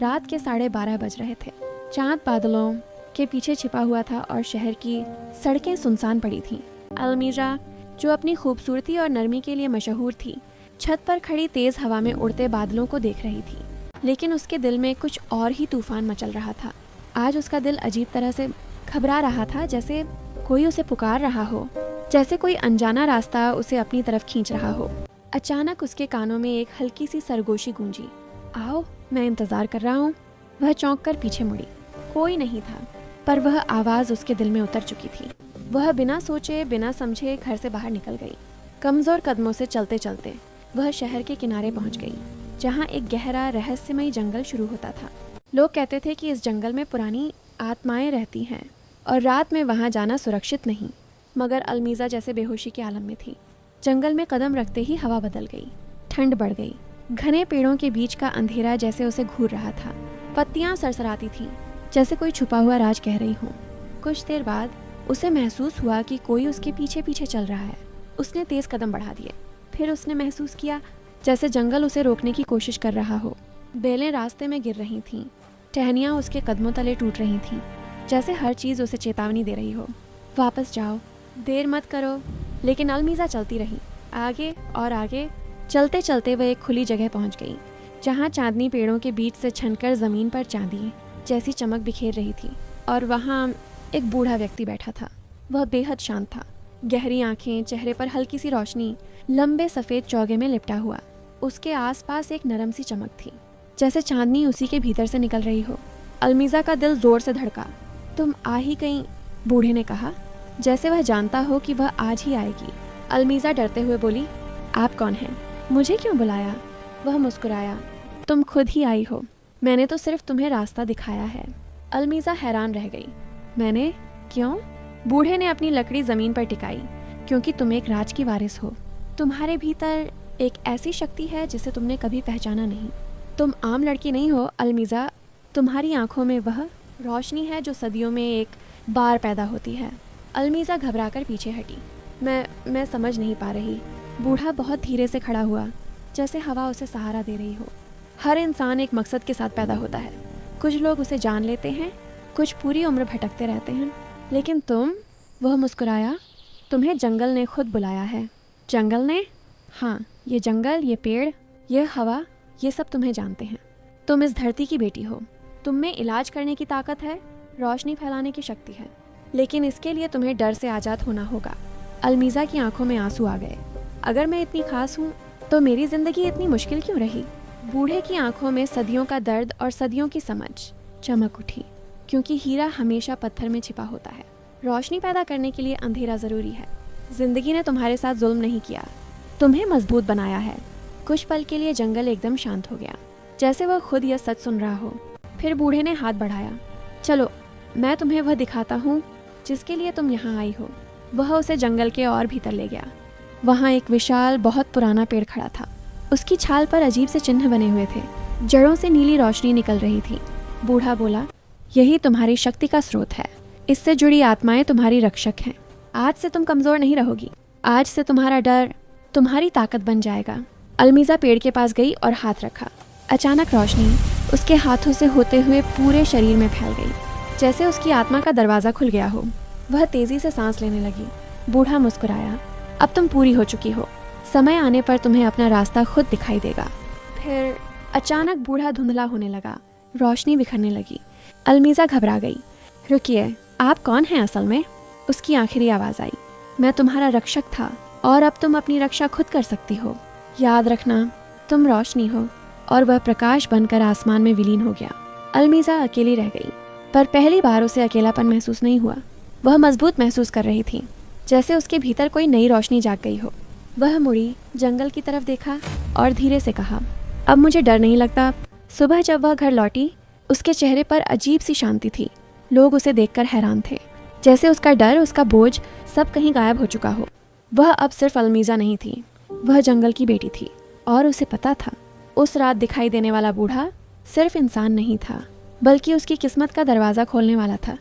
रात के 12:30 बज रहे थे। चांद बादलों के पीछे छिपा हुआ था और शहर की सड़कें सुनसान पड़ी थीं। अलमीरा, जो अपनी खूबसूरती और नरमी के लिए मशहूर थी, छत पर खड़ी तेज हवा में उड़ते बादलों को देख रही थी। लेकिन उसके दिल में कुछ और ही तूफान मचल रहा था। आज उसका दिल अजीब तरह से घबरा रहा था, जैसे कोई उसे पुकार रहा हो, जैसे कोई अनजाना रास्ता उसे अपनी तरफ खींच रहा हो। अचानक उसके कानों में एक हल्की सी सरगोशी गूंजी। आओ, मैं इंतजार कर रहा हूँ। वह चौंक कर पीछे मुड़ी। कोई नहीं था, पर वह आवाज़ उसके दिल में उतर चुकी थी। वह बिना सोचे बिना समझे घर से बाहर निकल गई। कमज़ोर कदमों से चलते चलते वह शहर के किनारे पहुंच गई, जहां एक गहरा रहस्यमयी जंगल शुरू होता था। लोग कहते थे कि इस जंगल में पुरानी आत्माएं रहती हैं और रात में वहां जाना सुरक्षित नहीं। मगर अलमीज़ा जैसे बेहोशी के आलम में थी। जंगल में कदम रखते ही हवा बदल गई, ठंड बढ़ गई। घने पेड़ों के बीच का अंधेरा जैसे उसे घूर रहा था। पत्तियां सरसराती थीं, जैसे कोई छुपा हुआ राज कह रही हो। कुछ देर बाद उसे महसूस हुआ कि कोई उसके पीछे पीछे चल रहा है। उसने तेज कदम बढ़ा दिए। फिर उसने महसूस किया जैसे जंगल उसे रोकने की कोशिश कर रहा हो। बेलें रास्ते में गिर रही थीं, टहनियाँ उसके कदमों तले टूट रही थीं, जैसे हर चीज़ उसे चेतावनी दे रही हो, वापस जाओ, देर मत करो। लेकिन अलमीज़ा चलती रही, आगे और आगे। चलते चलते वह एक खुली जगह पहुंच गई, जहां चांदनी पेड़ों के बीच से छनकर ज़मीन पर चांदी जैसी चमक बिखेर रही थी। और वहां एक बूढ़ा व्यक्ति बैठा था। वह बेहद शांत था। गहरी आंखें, चेहरे पर हल्की सी रोशनी, लंबे सफ़ेद चौगे में लिपटा हुआ। उसके आसपास एक नरम सी चमक थी, जैसे चांदनी उसी के भीतर से निकल रही हो। अलमीज़ा का दिल जोर से धड़का। तुम आ ही गई, बूढ़े ने कहा, जैसे वह जानता हो कि वह आज ही आएगी। अलमीज़ा डरते हुए बोली, आप कौन हैं? मुझे क्यों बुलाया? वह मुस्कुराया, तुम खुद ही आई हो। मैंने तो सिर्फ तुम्हें रास्ता दिखाया है। अलमीज़ा हैरान रह गई। मैंने? क्यों? बूढ़े ने अपनी लकड़ी ज़मीन पर टिकाई। क्योंकि तुम एक राज की वारिस हो। तुम्हारे भीतर एक ऐसी शक्ति है जिसे तुमने कभी पहचाना नहीं। तुम आम लड़की नहीं हो अलमीज़ा। तुम्हारी आंखों में वह रोशनी है जो सदियों में एक बार पैदा होती है। अलमीज़ा घबराकर पीछे हटी। मैं समझ नहीं पा रही। बूढ़ा बहुत धीरे से खड़ा हुआ, जैसे हवा उसे सहारा दे रही हो। हर इंसान एक मकसद के साथ पैदा होता है। कुछ लोग उसे जान लेते हैं, कुछ पूरी उम्र भटकते रहते हैं। लेकिन तुम? वह मुस्कुराया, तुम्हें जंगल ने खुद बुलाया है। जंगल ने? हाँ, ये जंगल, ये पेड़, ये हवा, ये सब तुम्हें जानते हैं। तुम इस धरती की बेटी हो। तुम में इलाज करने की ताकत है, रोशनी फैलाने की शक्ति है। लेकिन इसके लिए तुम्हें डर से आज़ाद होना होगा। अलमीज़ा की आंखों में आंसू आ गए। अगर मैं इतनी खास हूँ तो मेरी ज़िंदगी इतनी मुश्किल क्यों रही? बूढ़े की आंखों में सदियों का दर्द और सदियों की समझ चमक उठी। क्योंकि हीरा हमेशा पत्थर में छिपा होता है। रोशनी पैदा करने के लिए अंधेरा ज़रूरी है। ज़िंदगी ने तुम्हारे साथ जुल्म नहीं किया, तुम्हें मजबूत बनाया है। कुछ पल के लिए जंगल एकदम शांत हो गया, जैसे वह खुद यह सच सुन रहा हो। फिर बूढ़े ने हाथ बढ़ाया। चलो, मैं तुम्हें वह दिखाता हूँ जिसके लिए तुम यहाँ आई हो। वह उसे जंगल के और भीतर ले गया। वहाँ एक विशाल, बहुत पुराना पेड़ खड़ा था। उसकी छाल पर अजीब से चिन्ह बने हुए थे। जड़ों से नीली रोशनी निकल रही थी। बूढ़ा बोला, यही तुम्हारी शक्ति का स्रोत है। इससे जुड़ी आत्माएं तुम्हारी रक्षक हैं। आज से तुम कमज़ोर नहीं रहोगी। आज से तुम्हारा डर तुम्हारी ताकत बन जाएगा। अलमीज़ा पेड़ के पास गई और हाथ रखा। अचानक रोशनी उसके हाथों से होते हुए पूरे शरीर में फैल गई, जैसे उसकी आत्मा का दरवाज़ा खुल गया हो। वह तेज़ी से सांस लेने लगी। बूढ़ा मुस्कुराया, अब तुम पूरी हो चुकी हो। समय आने पर तुम्हें अपना रास्ता खुद दिखाई देगा। फिर अचानक बूढ़ा धुंधला होने लगा, रोशनी बिखरने लगी। अलमीज़ा घबरा गई। रुकिए, आप कौन हैं असल में? उसकी आखिरी आवाज़ आई। मैं तुम्हारा रक्षक था और अब तुम अपनी रक्षा खुद कर सकती हो। याद रखना, तुम रोशनी हो। और वह प्रकाश बनकर आसमान में विलीन हो गया। अलमीज़ा अकेली रह गई, पर पहली बार उसे अकेलापन महसूस नहीं हुआ। वह मजबूत महसूस कर रही थी, जैसे उसके भीतर कोई नई रोशनी जाग गई हो। वह मुड़ी, जंगल की तरफ देखा और धीरे से कहा, अब मुझे डर नहीं लगता। सुबह जब वह घर लौटी, उसके चेहरे पर अजीब सी शांति थी। लोग उसे देखकर हैरान थे, जैसे उसका डर, उसका बोझ सब कहीं गायब हो चुका हो। वह अब सिर्फ अलमीज़ा नहीं थी, वह जंगल की बेटी थी। और उसे पता था, उस रात दिखाई देने वाला बूढ़ा सिर्फ इंसान नहीं था, बल्कि उसकी किस्मत का दरवाज़ा खोलने वाला था।